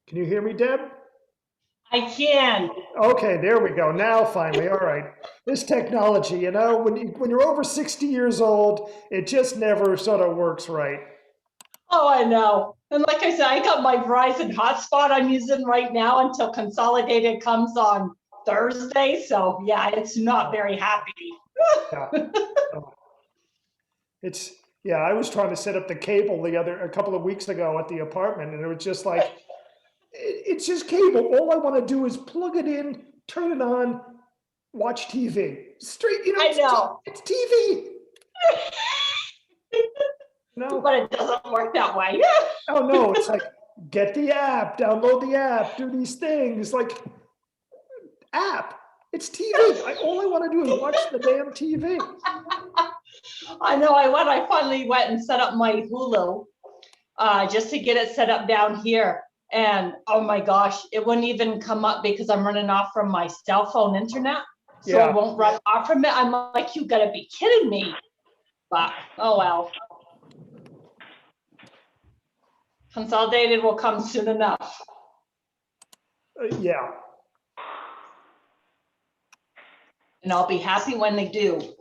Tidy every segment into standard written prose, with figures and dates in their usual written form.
Can you hear me, Deb? I can. Okay, there we go. Now finally, all right. This technology, when you're over 60 years old, it just never sort of works right. Oh, I know. And like I said, I got my Verizon hotspot I'm using right now until Consolidated comes on Thursday. So yeah, it's not very happy. Yeah. Oh, It's yeah, I was trying to set up the cable a couple of weeks ago at the apartment, and it was just like it's just cable. All I want to do is plug it in, turn it on, watch TV. Straight, I know, it's TV. No. but it doesn't work that way. Oh no, it's like get the app, download the app, do these things. Like app, it's TV. All I want to do is watch the damn TV. I know. I finally went and set up my Hulu just to get it set up down here. And oh my gosh, it wouldn't even come up because I'm running off from my cell phone internet. So Yeah. it won't run off from it. I'm like, you gotta be kidding me. But oh well. Consolidated will come soon enough. Yeah. And I'll be happy when they do.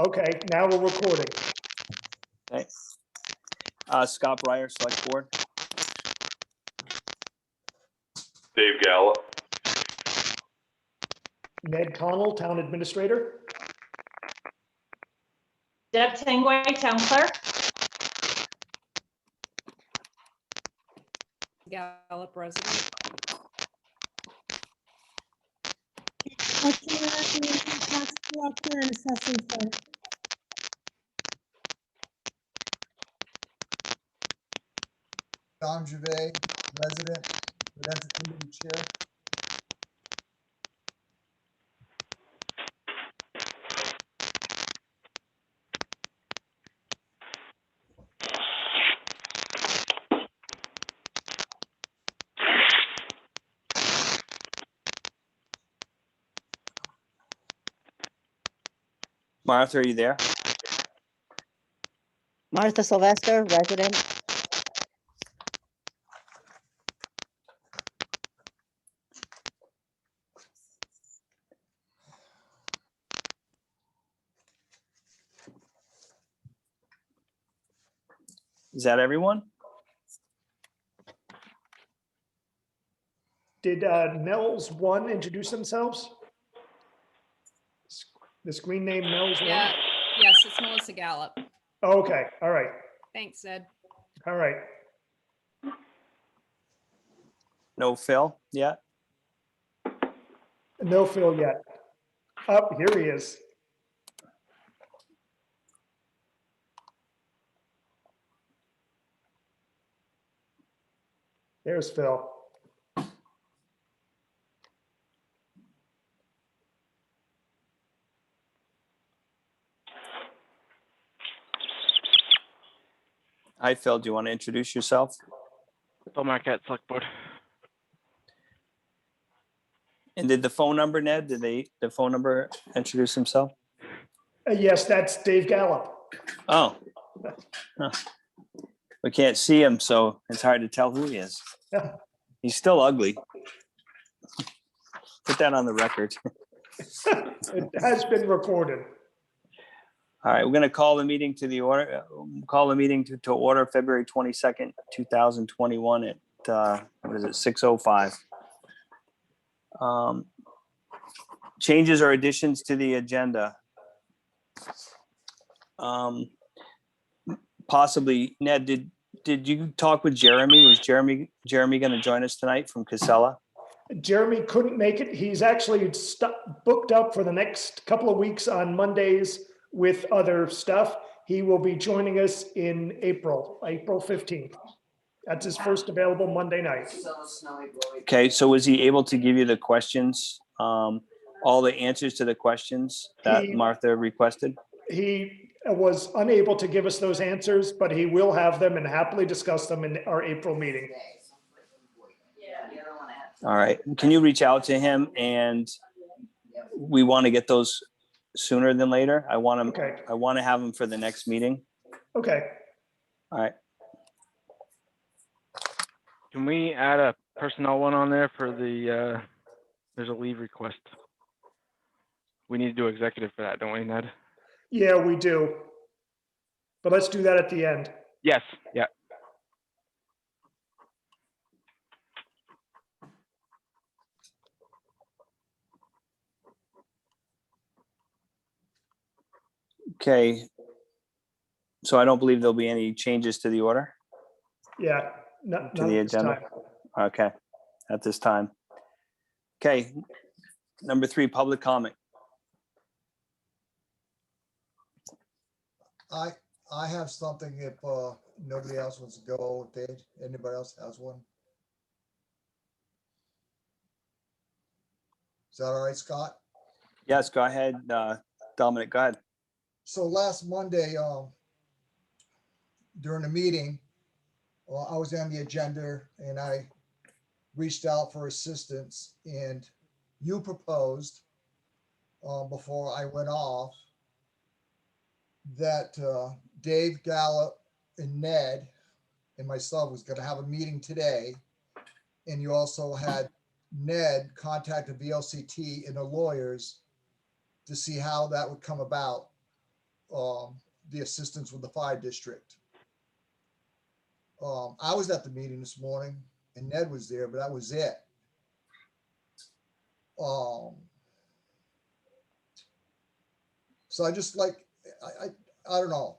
Okay, now we're recording. Okay. Scott Breyer, Select Board. Dave Gallup. Ned Connell, Town Administrator. Deb Tangway, Town Clerk. Gallup resident. Tax collector and assessing clerk. Don Gervais, resident, Committee Chair. Martha, are you there? Martha Sylvester, resident. Is that everyone? Did Nels One introduce themselves? The screen name Nels One? Yeah, yes, it's Melissa Gallup. Okay, all right, Thanks, Ed. all right. No Phil yet? No Phil yet. Up, here he is. There's Phil. Hi, Phil. Do you want to introduce yourself? Phil Marquette, Select Board. And did the phone number, Ned, the phone number introduce himself? Yes, that's Dave Gallup. Oh. Huh. We can't see him, so it's hard to tell who he is. Yeah. He's still ugly. Put that on the record. It has been recorded. All right, we're going to call the meeting to the order. Call the meeting to order February 22nd, 2021 at what is it, 6:05. Changes or additions to the agenda. Possibly, Ned, did you talk with Jeremy? Was Jeremy going to join us tonight from Casella? Jeremy couldn't make it. He's actually booked up for the next couple of weeks on Mondays with other stuff. He will be joining us in April 15th. That's his first available Monday night. Okay, so was he able to give you the questions, all the answers to the questions that Martha requested? He was unable to give us those answers, but he will have them and happily discuss them in our April meeting. All right, can you reach out to him, and we want to get those sooner than later. I want Okay. to have them for the next meeting. Okay, All right, Can we add a personnel one on there for the, there's a leave request. We need to do executive for that, don't we, Ned? yeah, we do. But let's do that at the end. Yes, yeah. okay. So I don't believe there'll be any changes to the order, Yeah, not to the this agenda. time. Okay, at this time. Okay, number 3, public comment. I have something if nobody else wants to go. If anybody else has one. Is that all right, Scott? Yes, go ahead, Dominic, go ahead. So last Monday, during the meeting, I was on the agenda and I reached out for assistance, and you proposed before I went off that Dave Gallup and Ned and myself was going to have a meeting today. And you also had Ned contact the VLCT and the lawyers to see how that would come about, the assistance with the fire district. I was at the meeting this morning and Ned was there, but that was it. So I just like, I don't know.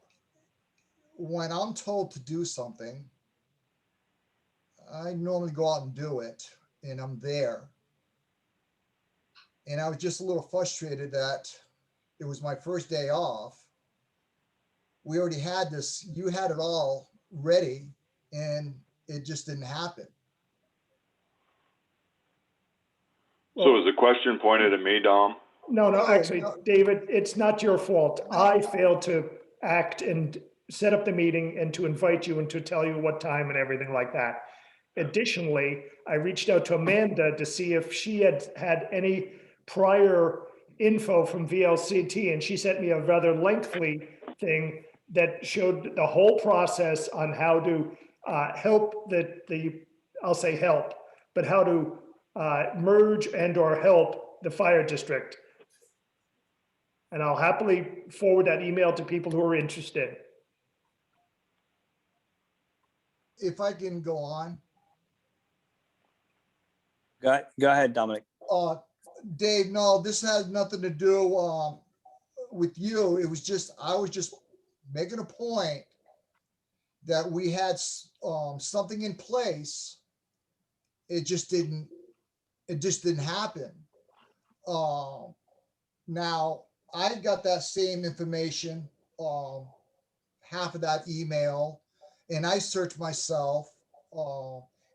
When I'm told to do something, I normally go out and do it, and I'm there. And I was just a little frustrated that it was my first day off. We already had this, you had it all ready, and it just didn't happen. So is the question pointed at me, Dom? No, No, actually, no. David, it's not your fault. I failed to act and set up the meeting and to invite you and to tell you what time and everything like that. Additionally, I reached out to Amanda to see if she had any prior info from VLCT, and she sent me a rather lengthy thing that showed the whole process on how to help I'll say help, but how to merge and or help the fire district. And I'll happily forward that email to people who are interested. If I can go on, Go ahead, Dominic. Dave, no, this has nothing to do with you. It was just, I was just making a point that we had something in place. It just didn't happen. Now I got that same information, half of that email, and I searched myself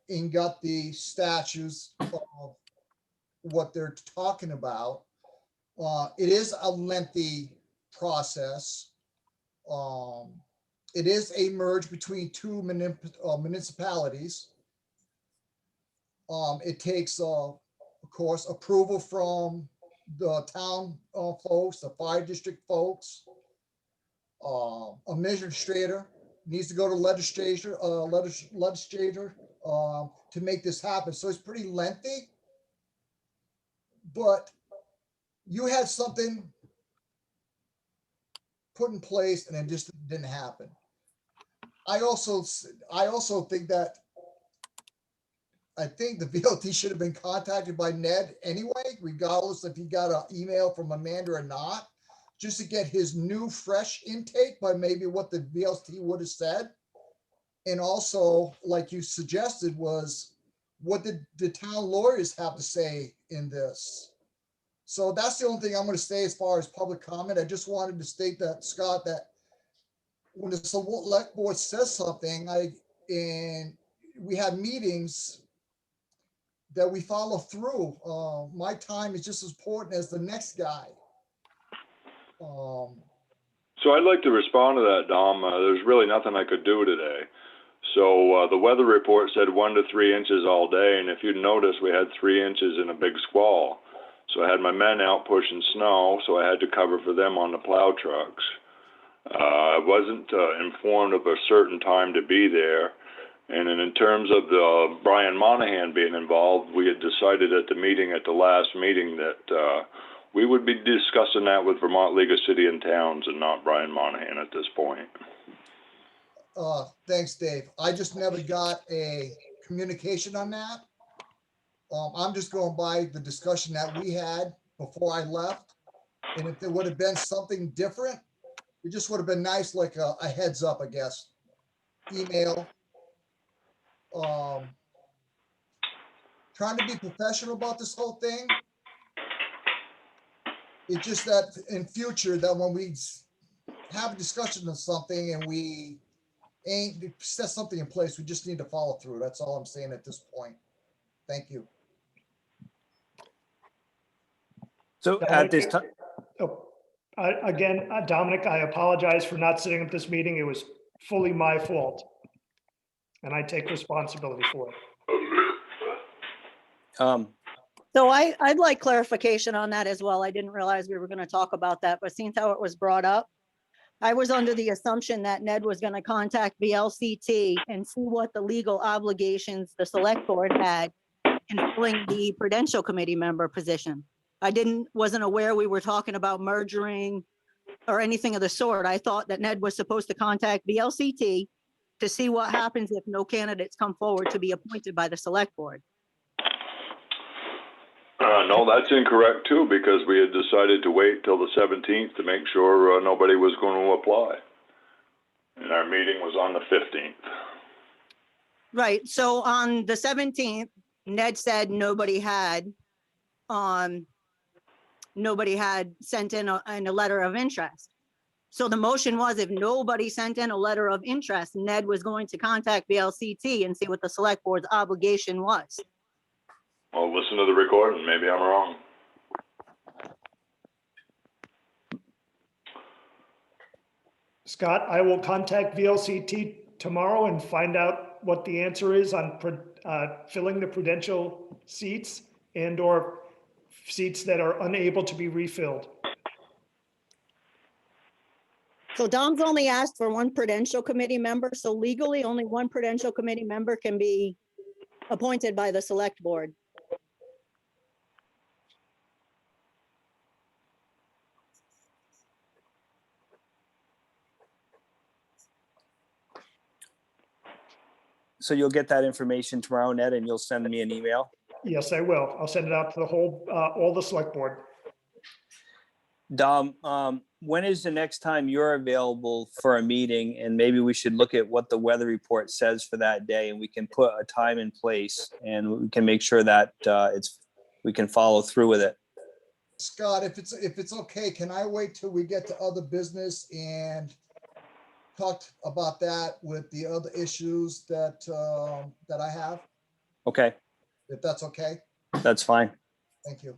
and got the statutes of what they're talking about. It is a lengthy process. It is a merge between two municipalities. It takes, of course, approval from the town folks, the fire district folks. Administrator needs to go to legislature to make this happen. So it's pretty lengthy. But you had something put in place and it just didn't happen. I also think that I think the VLT should have been contacted by Ned anyway, regardless if he got an email from Amanda or not, just to get his new fresh intake by maybe what the VLT would have said. And also, like you suggested, was what did the town lawyers have to say in this? So that's the only thing I'm going to say as far as public comment. I just wanted to state that, Scott, that when the select board says something, and we have meetings that we follow through. My time is just as important as the next guy. So So I'd like to respond to that, Dom. There's really nothing I could do today. So the weather report said 1 to 3 inches all day, and if you'd notice, we had 3 inches in a big squall. So I had my men out pushing snow, so I had to cover for them on the plow trucks. I wasn't informed of a certain time to be there. And then in terms of the Brian Monahan being involved, we had decided at the last meeting that we would be discussing that with Vermont League of City and Towns and not Brian Monahan at this point. Thanks, Dave. I just never got a communication on that. I'm just going by the discussion that we had before I left. And if there would have been something different, it just would have been nice, like a heads up, I guess. Email. Trying to be professional about this whole thing. It's just that in future, that when we have a discussion of something and we ain't set something in place, we just need to follow through. That's all I'm saying at this point. Thank you. So at this time, Again, Dominic, I apologize for not setting up this meeting. It was fully my fault. And I take responsibility for it. So I'd like clarification on that as well. I didn't realize we were going to talk about that, but seeing how it was brought up, I was under the assumption that Ned was going to contact VLCT and see what the legal obligations the select board had in filling the Prudential Committee member position. I wasn't aware we were talking about merging or anything of the sort. I thought that Ned was supposed to contact VLCT to see what happens if no candidates come forward to be appointed by the select board. No, that's incorrect too, because we had decided to wait till the 17th to make sure nobody was going to apply. And our meeting was on the 15th. Right, so on the 17th, Ned said nobody had sent in a letter of interest. So the motion was, if nobody sent in a letter of interest, Ned was going to contact VLCT and see what the select board's obligation was. Well, listen to the recording. Maybe I'm wrong. Scott, I will contact VLCT tomorrow and find out what the answer is on filling the Prudential seats and or seats that are unable to be refilled. So Dom's only asked for one Prudential Committee member. So legally, only one Prudential Committee member can be appointed by the select board. so you'll get that information tomorrow, Ned, and you'll send me an email. Yes, I will. I'll send it out to the whole, all the select board. Dom, when is the next time you're available for a meeting? And maybe we should look at what the weather report says for that day, and we can put a time in place and we can make sure that we can follow through with it. Scott, if it's okay, can I wait till we get to other business and talk about that with the other issues that that I have? Okay, If that's okay, that's fine. thank you.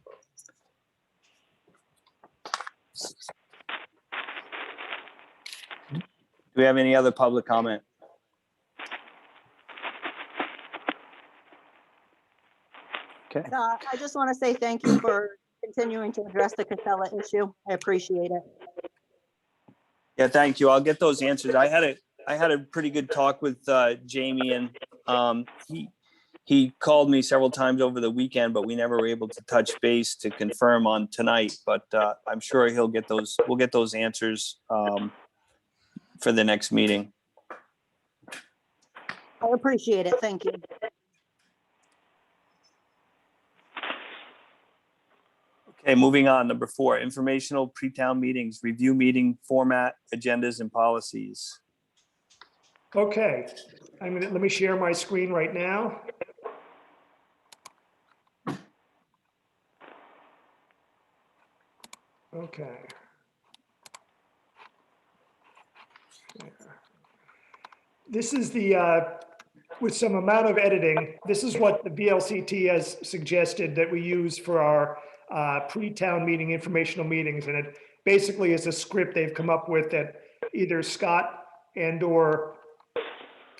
Do we have any other public comment? Okay, I just want to say thank you for continuing to address the Casella issue. I appreciate it. yeah, thank you. I'll get those answers. I had a pretty good talk with Jamie, and he called me several times over the weekend, but we never were able to touch base to confirm on tonight. But I'm sure we'll get those answers for the next meeting. I appreciate it. Thank you. Okay, moving on. Number 4, informational pre-town meetings, review meeting format, agendas and policies. Okay, let me share my screen right now. Okay. This is with some amount of editing, this is what the VLCT has suggested that we use for our pre-town meeting informational meetings. And it basically is a script they've come up with that either Scott and or,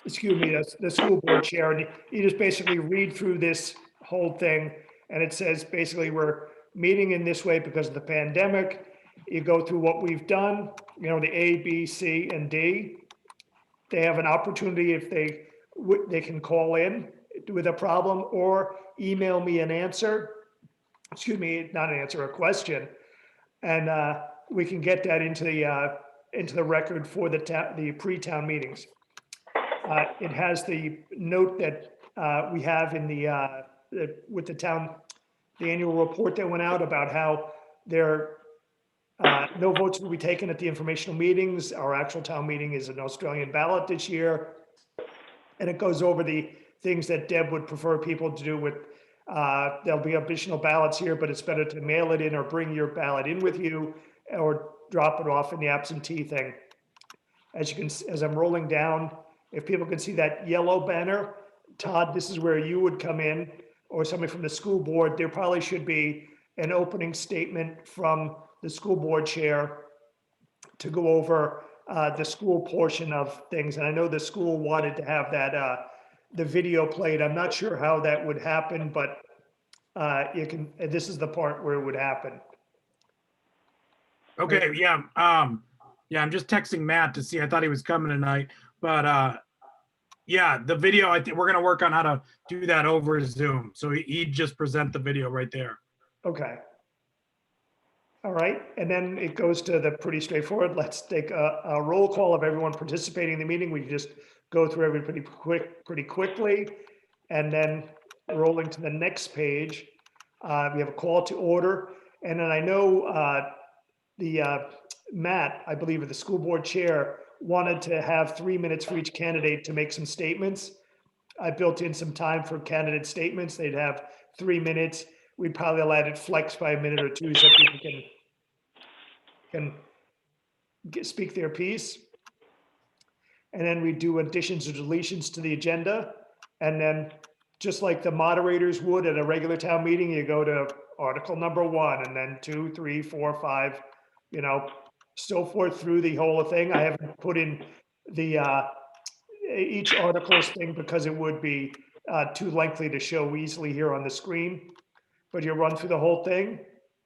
excuse me, the school board chair, and you just basically read through this whole thing, and it says basically we're meeting in this way because of the pandemic. You go through what we've done, you know, the A, B, C, and D. They have an opportunity if they can call in with a problem or email me an answer. Excuse me, not an answer, a question. And we can get that into the record for the pre-town meetings. It has the note that we have in with the town, the annual report that went out about how no votes will be taken at the informational meetings. Our actual town meeting is an Australian ballot this year. And it goes over the things that Deb would prefer people to do with, there'll be additional ballots here, but it's better to mail it in or bring your ballot in with you or drop it off in the absentee thing. As I'm rolling down, if people can see that yellow banner, Todd, this is where you would come in, or somebody from the school board. There probably should be an opening statement from the school board chair to go over the school portion of things. And I know the school wanted to have that, the video played. I'm not sure how that would happen, but this is the part where it would happen. Okay, yeah, yeah, I'm just texting Matt to see, I thought he was coming tonight, but, yeah, the video, I think we're gonna work on how to do that over Zoom. So he'd just present the video right there. Okay. All right, and then it goes to the pretty straightforward. Let's take a roll call of everyone participating in the meeting. We can just go through everybody pretty quickly. And then rolling to the next page, we have a call to order. And then I know Matt, I believe, the school board chair, wanted to have 3 minutes for each candidate to make some statements. I built in some time for candidate statements. They'd have 3 minutes. We'd probably let it flex by a minute or two so people can speak their piece. And then we do additions or deletions to the agenda. And then just like the moderators would at a regular town meeting, you go to article number 1 and then 2, 3, 4, 5, you know, so forth through the whole thing. I haven't put in the each article's thing because it would be too lengthy to show easily here on the screen. But you run through the whole thing.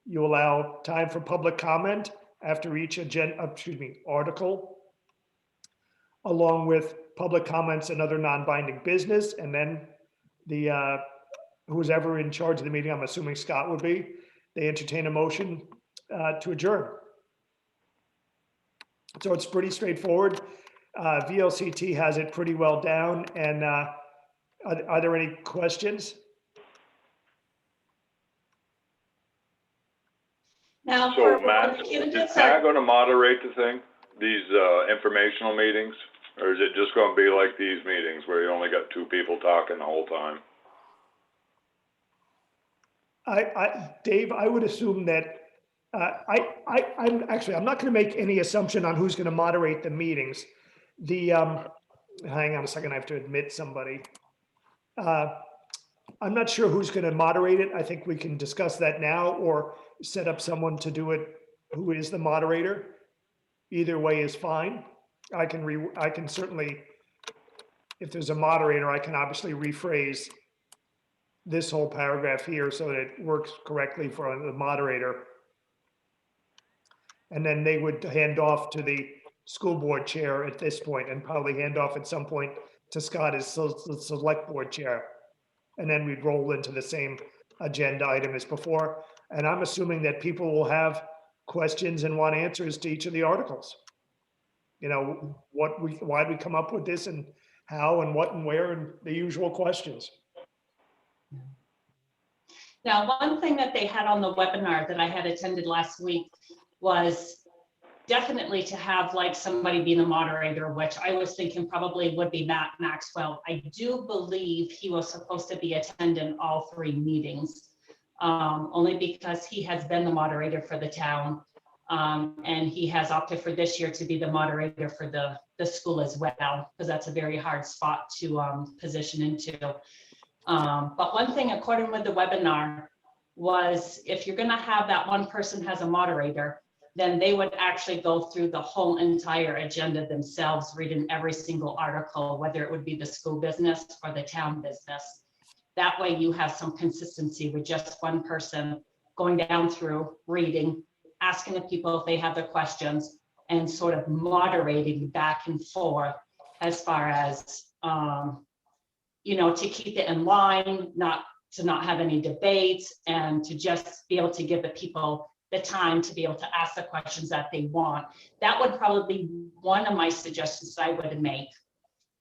You allow time for public comment after each article, along with public comments and other non-binding business. And then who's ever in charge of the meeting, I'm assuming Scott would be, they entertain a motion to adjourn. So it's pretty straightforward. VLCT has it pretty well down. And are there any questions? Now, So for Matt, when is candidates Matt are, gonna moderate the thing, these informational meetings? Or is it just gonna be like these meetings where you only got 2 people talking the whole time? Dave, I would assume that, I'm not gonna make any assumption on who's gonna moderate the meetings. Hang on a second, I have to admit somebody. I'm not sure who's gonna moderate it. I think we can discuss that now or set up someone to do it who is the moderator. Either way is fine. I can certainly, if there's a moderator, I can obviously rephrase this whole paragraph here so that it works correctly for the moderator. And then they would hand off to the school board chair at this point and probably hand off at some point to Scott as the select board chair. And then we'd roll into the same agenda item as before. And I'm assuming that people will have questions and want answers to each of the articles. You know, why we come up with this and how and what and where and the usual questions. now, one thing that they had on the webinar that I had attended last week was definitely to have like somebody be the moderator, which I was thinking probably would be Matt Maxwell. I do believe he was supposed to be attending all 3 meetings, only because he has been the moderator for the town. And he has opted for this year to be the moderator for the school as well, because that's a very hard spot to position into. But one thing, according with the webinar, was if you're going to have that one person as a moderator, then they would actually go through the whole entire agenda themselves, reading every single article, whether it would be the school business or the town business. That way you have some consistency with just one person going down through, reading, asking the people if they have the questions, and sort of moderating back and forth as far as, to keep it in line, to not have any debates, and to just be able to give the people the time to be able to ask the questions that they want. That would probably be one of my suggestions that I would make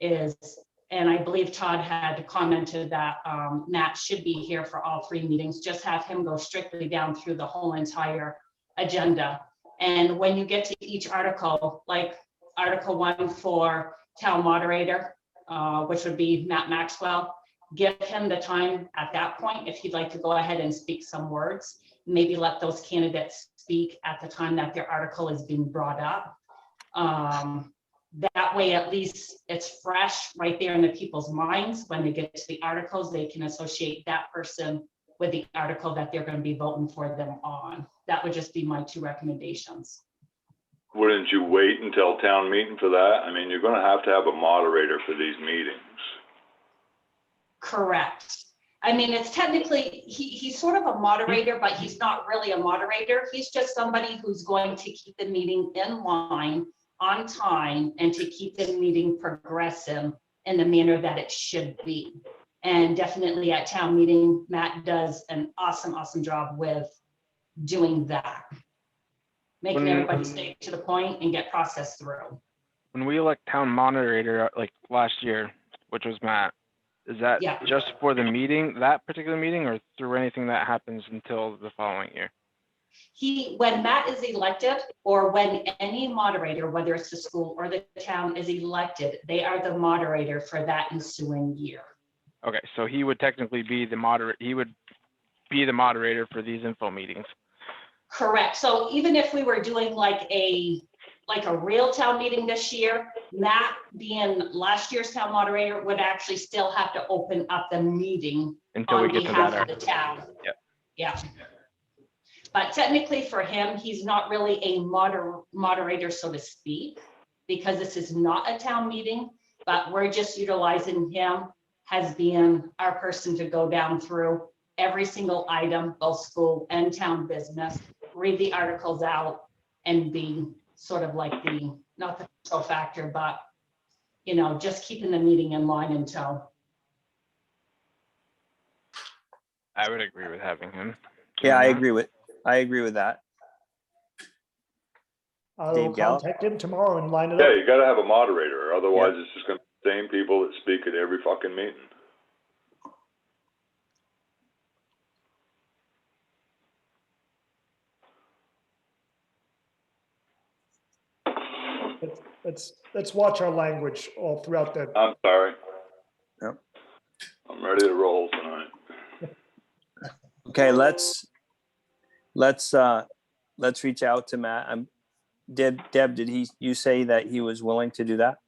is, and I believe Todd had commented that Matt should be here for all 3 meetings, just have him go strictly down through the whole entire agenda. And when you get to each article, like Article 1 for town moderator, which would be Matt Maxwell, give him the time at that point, if he'd like to go ahead and speak some words, maybe let those candidates speak at the time that their article is being brought up. That way, at least it's fresh right there in the people's minds. When they get to the articles, they can associate that person with the article that they're going to be voting for them on. That would just be my 2 recommendations. Wouldn't you wait until town meeting for that? I mean, you're gonna have to have a moderator for these meetings. Correct. I mean, it's technically, he's sort of a moderator, but he's not really a moderator. He's just somebody who's going to keep the meeting in line, on time, and to keep the meeting progressive in the manner that it should be. And definitely at town meeting, Matt does an awesome, awesome job with doing that. Making everybody stay to the point and get processed through. When we elect town moderator, like last year, which was Matt, is that Yeah. just for the meeting, that particular meeting, or through anything that happens until the following year? When Matt is elected, or when any moderator, whether it's the school or the town is elected, they are the moderator for that ensuing year. Okay, so he would technically be the moderator. He would be the moderator for these info meetings. Correct. So even if we were doing like a real town meeting this year, Matt being last year's town moderator would actually still have to open up the meeting Until we on get to behalf that. of the town. Yep. Yeah. But technically for him, he's not really a moderator, so to speak, because this is not a town meeting, but we're just utilizing him as being our person to go down through every single item, both school and town business, read the articles out, and be sort of like the, not the control factor, but, just keeping the meeting in line until. I would agree with having him. Yeah, I agree with that. I'll Dave Gallup? contact him tomorrow and line it Yeah, up. you gotta have a moderator, or otherwise it's just gonna be the same people that speak at every fucking meeting. Let's watch our language all throughout the, I'm sorry. Yep. I'm ready to roll tonight. Okay, let's reach out to Matt. Deb, did you say that he was willing to do that?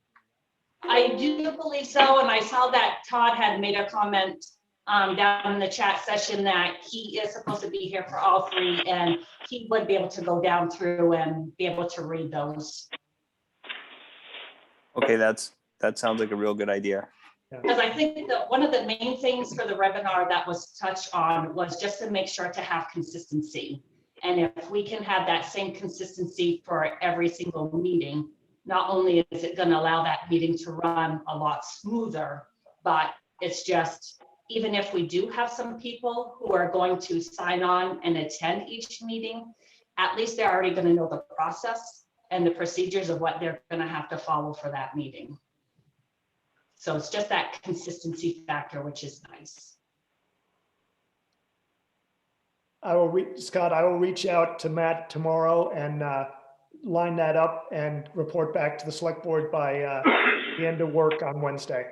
I do believe so, and I saw that Todd had made a comment down in the chat session that he is supposed to be here for all 3, and he would be able to go down through and be able to read those. Okay, that sounds like a real good idea. Because I think that one of the main things for the webinar that was touched on was just to make sure to have consistency. And if we can have that same consistency for every single meeting, not only is it going to allow that meeting to run a lot smoother, but it's just, even if we do have some people who are going to sign on and attend each meeting, at least they're already going to know the process and the procedures of what they're going to have to follow for that meeting. So it's just that consistency factor, which is nice. Scott, I will reach out to Matt tomorrow and line that up and report back to the select board by the end of work on Wednesday.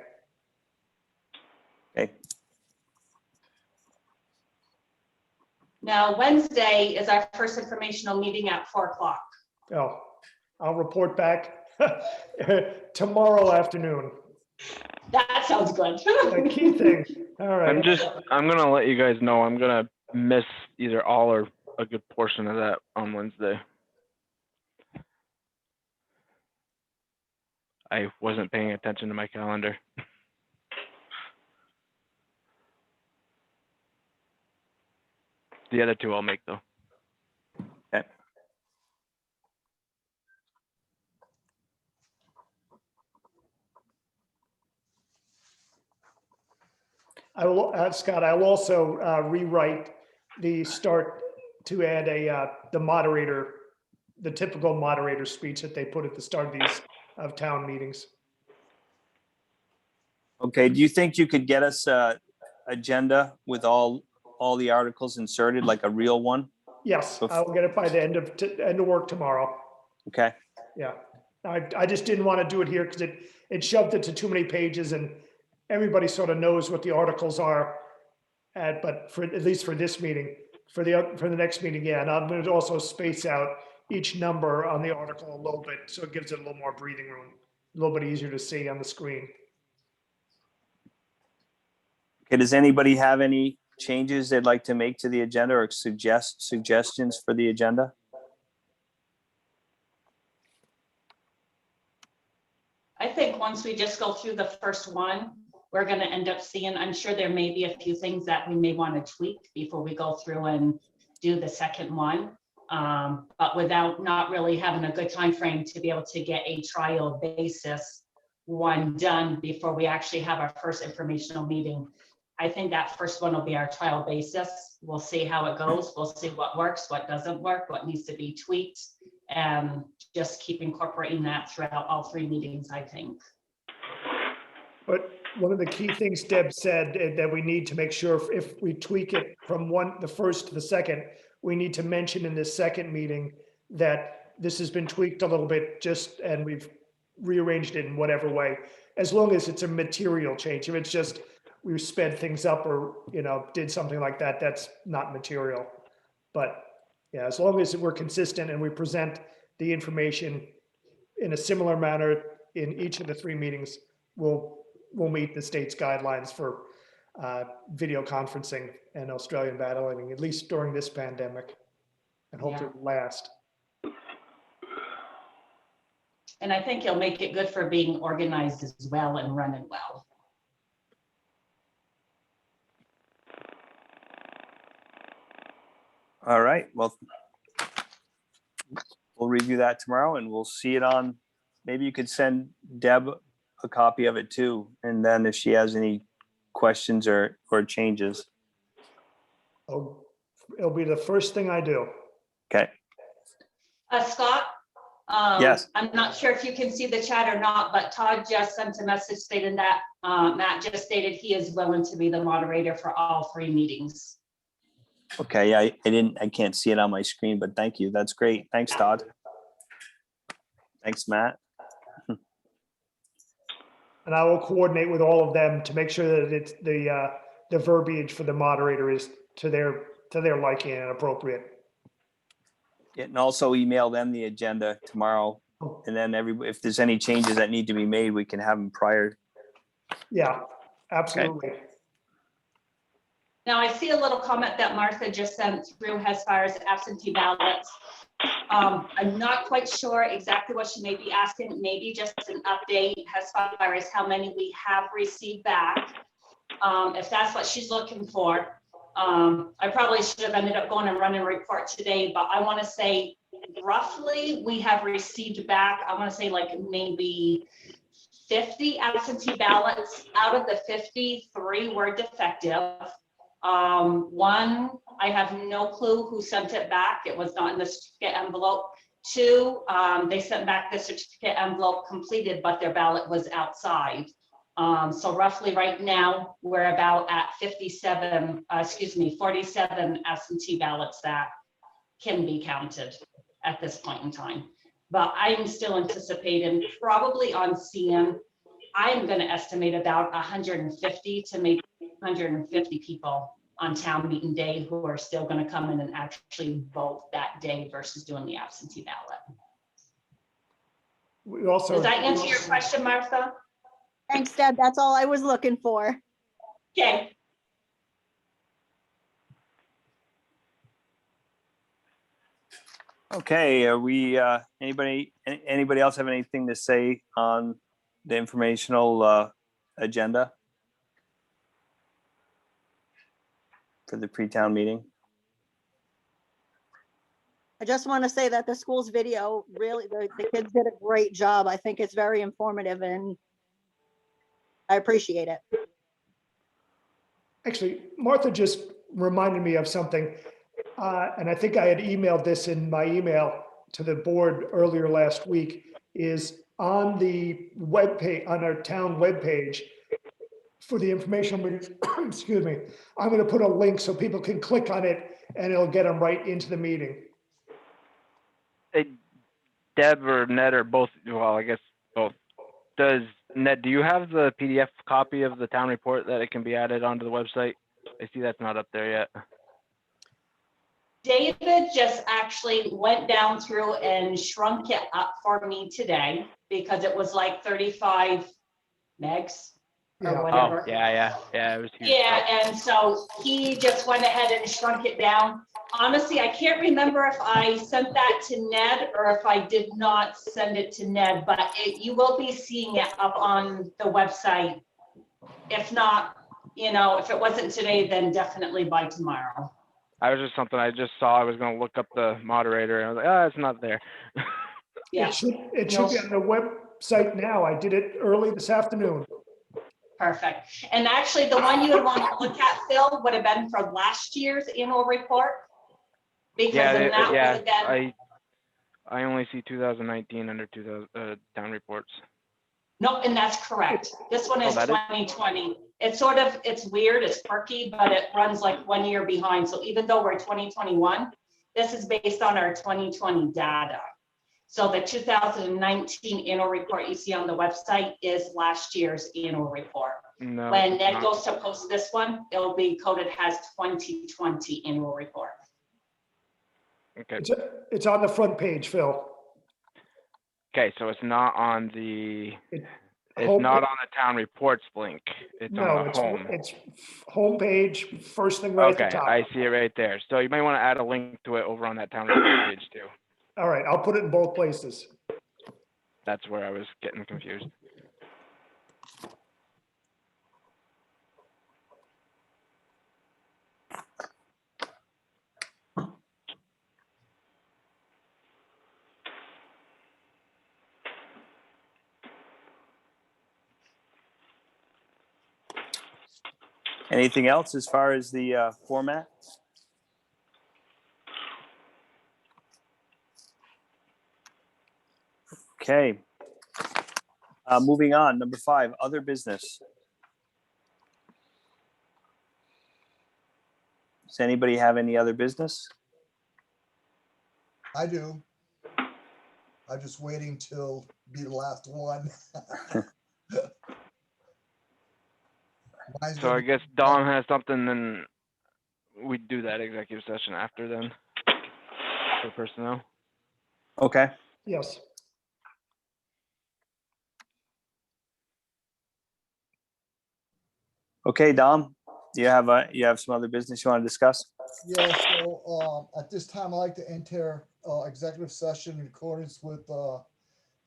Okay. Now, Wednesday is our first informational meeting at 4 o'clock. Oh, I'll report back tomorrow afternoon. That sounds good. A key thing. All right. I'm gonna let you guys know I'm gonna miss either all or a good portion of that on Wednesday. I wasn't paying attention to my calendar. The other two I'll make though. I will, Scott, I will also rewrite the start to add the moderator, the typical moderator speech that they put at the start of these of town meetings. Okay, do you think you could get us a agenda with all the articles inserted, like a real one? Yes, I will get it by the end of work tomorrow. Okay, Yeah, I just didn't want to do it here because it shoved it to too many pages and everybody sort of knows what the articles are. But for, at least for this meeting, for the next meeting, yeah, and I'm going to also space out each number on the article a little bit, so it gives it a little more breathing room, a little bit easier to see on the screen. okay, does anybody have any changes they'd like to make to the agenda or suggestions for the agenda? I think once we just go through the first one, we're gonna end up seeing, I'm sure there may be a few things that we may want to tweak before we go through and do the second one. But without not really having a good time frame to be able to get a trial basis one done before we actually have our first informational meeting. I think that first one will be our trial basis. We'll see how it goes. We'll see what works, what doesn't work, what needs to be tweaked, and just keep incorporating that throughout all three meetings, I think. But one of the key things Deb said that we need to make sure if we tweak it from the first to the second, we need to mention in this second meeting that this has been tweaked a little bit and we've rearranged it in whatever way, as long as it's a material change. If it's just we sped things up or, did something like that, that's not material. But yeah, as long as we're consistent and we present the information in a similar manner in each of the three meetings, we'll meet the state's guidelines for video conferencing and Australian balloting, at least during this pandemic, and hope Yeah. it will last. And I think you'll make it good for being organized as well and running well. All right, well, we'll review that tomorrow and we'll see it on, maybe you could send Deb a copy of it too. And then if she has any questions or changes. Oh, it'll be the first thing I do. Okay, Scott? Yes. I'm not sure if you can see the chat or not, but Todd just sent a message stating that Matt just stated he is willing to be the moderator for all three meetings. okay, yeah, I can't see it on my screen, but thank you. That's great. Thanks, Todd. Thanks, Matt. And I will coordinate with all of them to make sure that it's the verbiage for the moderator is to their liking and appropriate. Yeah, and also email them the agenda tomorrow. And then if there's any changes that need to be made, we can have them prior. Yeah, absolutely. Now, I see a little comment that Martha just sent through as far as absentee ballots. I'm not quite sure exactly what she may be asking, maybe just an update as far as how many we have received back. If that's what she's looking for. I probably should have ended up going and running a report today, but I want to say roughly we have received back, I want to say like maybe 50 absentee ballots. Out of the 53 were defective. One, I have no clue who sent it back. It was not in the certificate envelope. Two, they sent back the certificate envelope completed, but their ballot was outside. So roughly right now, we're about at 47 absentee ballots that can be counted at this point in time. But I'm still anticipating probably on CN, I'm going to estimate about 150 to maybe 150 people on town meeting day who are still going to come in and actually vote that day versus doing the absentee ballot. We also. Does that answer your question, Martha? Thanks, Deb. That's all I was looking for. Okay. Okay, are we, anybody else have anything to say on the informational agenda for the pre-town meeting? I just want to say that the school's video, really, the kids did a great job. I think it's very informative and I appreciate it. Actually, Martha just reminded me of something. And I think I had emailed this in my email to the board earlier last week, is on the webpage, on our town webpage for the informational meeting, excuse me, I'm going to put a link so people can click on it and it'll get them right into the meeting. Hey, Deb or Ned or both, well, I guess both. Ned, do you have the PDF copy of the town report that it can be added onto the website? I see that's not up there yet. David just actually went down through and shrunk it up for me today because it was like 35 megs Yeah. or Oh, whatever. yeah, it was huge. Yeah, and so he just went ahead and shrunk it down. Honestly, I can't remember if I sent that to Ned or if I did not send it to Ned, but you will be seeing it up on the website. If not, if it wasn't today, then definitely by tomorrow. I was just something I just saw. I was going to look up the moderator and I was like, oh, it's not there. Yeah, It should be on the website now. I did it early this afternoon. perfect. And actually, the one you would want to look at, Phil, would have been for last year's annual report. Because then that would have been. I only see 2019 under 2000 town reports. No, and that's correct. This one is that is- 2020. It's it's weird, it's quirky, but it runs like 1 year behind. So even though we're 2021, this is based on our 2020 data. So the 2019 annual report you see on the website is last year's annual report. No. When it's Ned not. goes to post this one, it'll be coded as 2020 annual report. Okay. It's on the front page, Phil. Okay, so it's not on the. It's Home- not on the town reports link. It's No, on the home. it's homepage, first thing right at the Okay, top. I see it right there. So you might want to add a link to it over on that town report page too. All right, I'll put it in both places. That's where I was getting confused. Anything else as far as the format? Okay. Moving on, number 5, other business. Does anybody have any other business? I do. I'm just waiting till be the last one. Mine's So gonna I be- guess Dom has something, then we do that executive session after then for personnel. Okay. Yes. Okay, Dom, you have some other business you want to discuss? Yeah, so at this time, I'd like to enter executive session in accordance with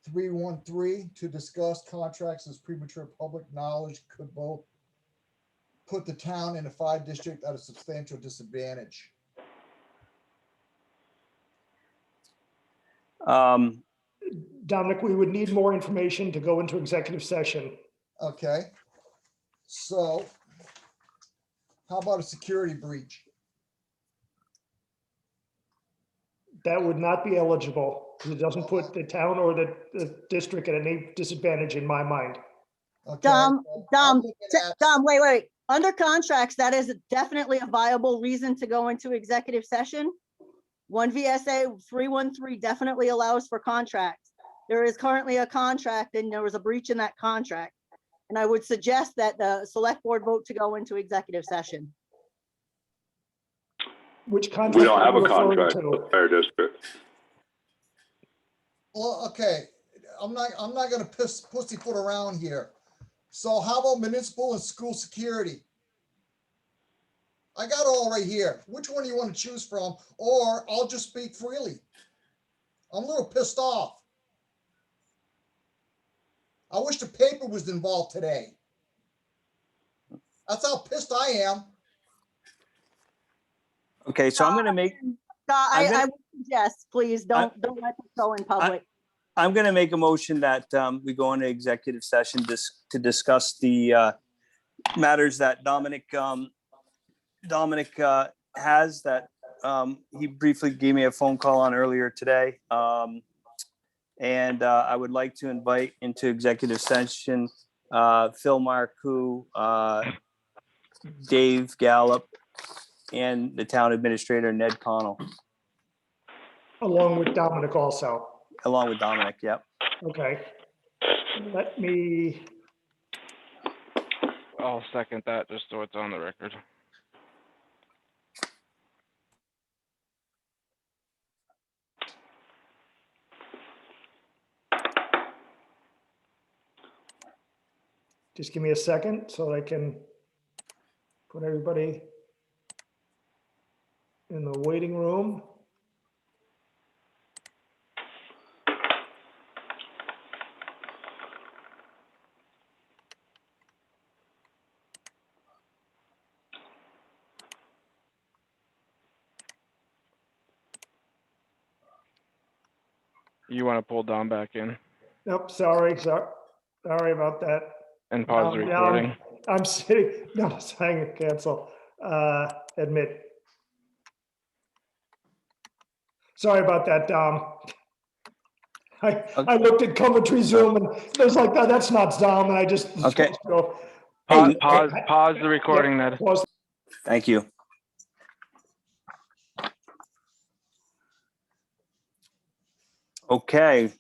313 to discuss contracts as premature public knowledge could both put the town in a 5 district at a substantial disadvantage. Dominic, we would need more information to go into executive session. Okay. So how about a security breach? That would not be eligible because it doesn't put the town or the district at any disadvantage in my mind. Okay. Dom, so I'm looking at- Dom, wait. Under contracts, that is definitely a viable reason to go into executive session. 1 VSA 313 definitely allows for contracts. There is currently a contract and there was a breach in that contract. And I would suggest that the select board vote to go into executive session. Which contract? We don't are have you a referring contract to? with the fire district. Well, okay, I'm not gonna pussyfoot around here. So how about municipal and school security? I got it all right here. Which one do you want to choose from? Or I'll just speak freely. I'm a little pissed off. I wish the paper was involved today. That's how pissed I am. Okay, so I'm gonna make, I gonna- would suggest, please, don't let this go in public. I'm gonna make a motion that we go into executive session to discuss the matters that Dominic has that he briefly gave me a phone call on earlier today. And I would like to invite into executive session Phil Marcoux, Dave Gallup, and the town administrator, Ned Connell, Along with Dominic also. along with Dominic. Yep. Okay. Let me, I'll second that just so it's on the record. just give me a second so I can put everybody in the waiting room. You want to pull Dom back in Nope, sorry about that. and pause the Yeah, recording? I'm sitting, no, saying cancel, admit. Sorry about that, Dom. I looked at Coventry Zoom and it was like, "Oh, that's not Dom," and I just. Okay. Pause, Hey, pause the recording, Ned. Pause. thank you. Okay.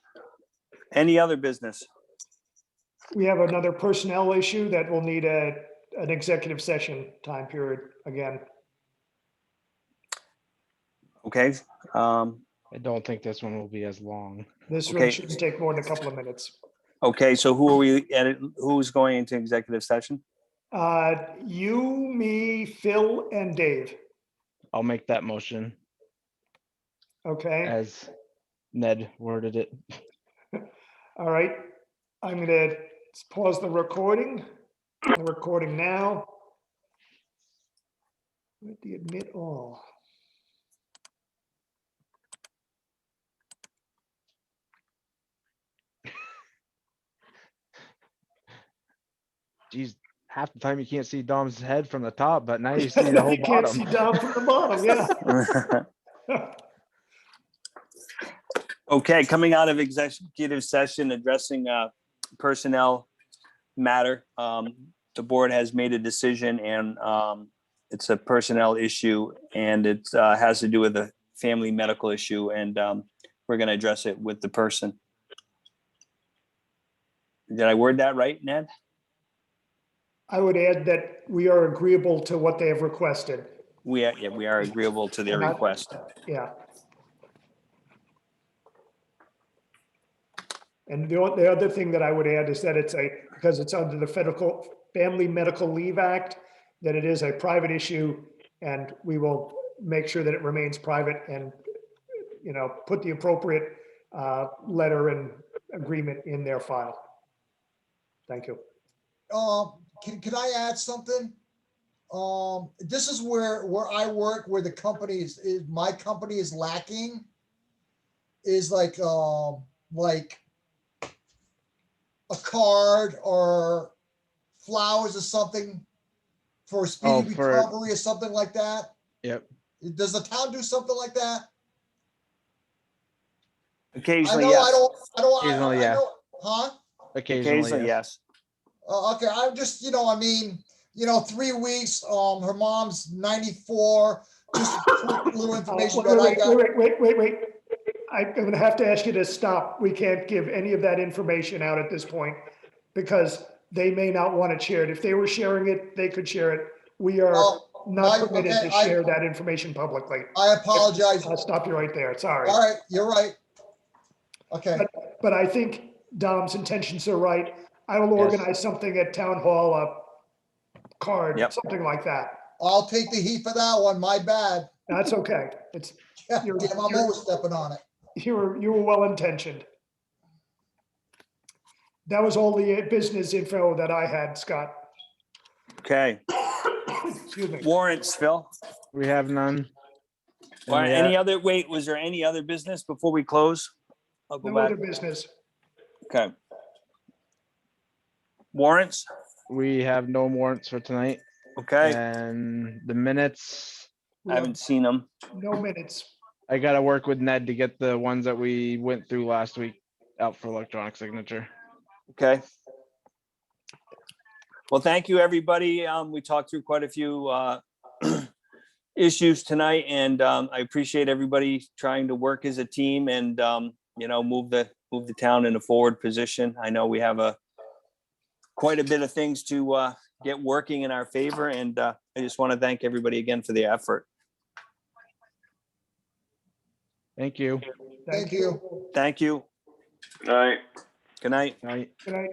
Any other business? We have another personnel issue that will need an executive session time period again. Okay. I don't think this one will be as long. This one Okay. shouldn't take more than a couple of minutes. Okay, so who's going into executive session? You, me, Phil, and Dave. I'll make that motion Okay, as Ned worded it. all right. I'm gonna pause the recording. The recording now. Let the admit all. Geez, half the time you can't see Dom's head from the top, but now you see the whole You can't bottom. see down from the bottom, yeah. Okay, coming out of executive session addressing personnel matter, the board has made a decision and it's a personnel issue and it has to do with a family medical issue and we're going to address it with the person. Did I word that right, Ned? I would add that we are agreeable to what they have requested. We are agreeable to their request. Yeah. And the other thing that I would add is that because it's under the Federal Family Medical Leave Act, that it is a private issue and we will make sure that it remains private and, put the appropriate letter and agreement in their file. Thank you. Can I add something? This is where I work, where the company my company is lacking, is like a card or flowers or something for speedy recovery or something like that. Yep. Does the town do something like that? Occasionally, I yes. Occasionally, yeah. Huh? Occasionally, yes. Okay, I'm just, 3 weeks, her mom's 94, just a little information that I got. Wait. I'm gonna have to ask you to stop. We can't give any of that information out at this point because they may not want to share it. If they were sharing it, they could share it. We are not permitted to share that information publicly. I apologize. I'll stop you right there. Sorry. All right, you're right. Okay. But I think Dom's intentions are right. I will organize something at town hall, a card, something like that. I'll take the heat for that one. My bad. That's okay. Damn, I'm overstepping on it. You were well intentioned. That was all the business info that I had, Scott. Okay, Excuse me. warrants, Phil. We have none. And Or we any have- other, wait, was there any other business before we close? I'll go No back. other business. Okay. Warrants, We have no warrants for tonight, okay, and the minutes, I haven't seen them. No minutes. I gotta work with Ned to get the ones that we went through last week out for electronic signature. Okay. Well, thank you, everybody. We talked through quite a few issues tonight, and I appreciate everybody trying to work as a team and move the town in a forward position. I know we have quite a bit of things to get working in our favor, and I just want to thank everybody again for the effort. Thank you. Thank you. Thank you. Good night. Good night. Night. Good night.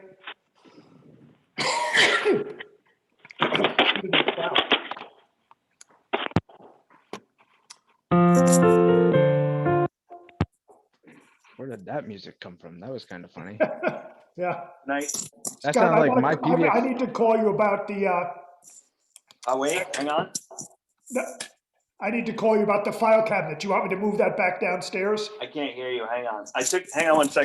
Where did that music come from? That was kind of funny. Yeah. Night. That Scott, sounded I like wanna- my I PDX. need to call you about the, Oh, wait, hang on. I need to call you about the file cabinet. You want me to move that back downstairs? I can't hear you. Hang on. Hang on 1 second.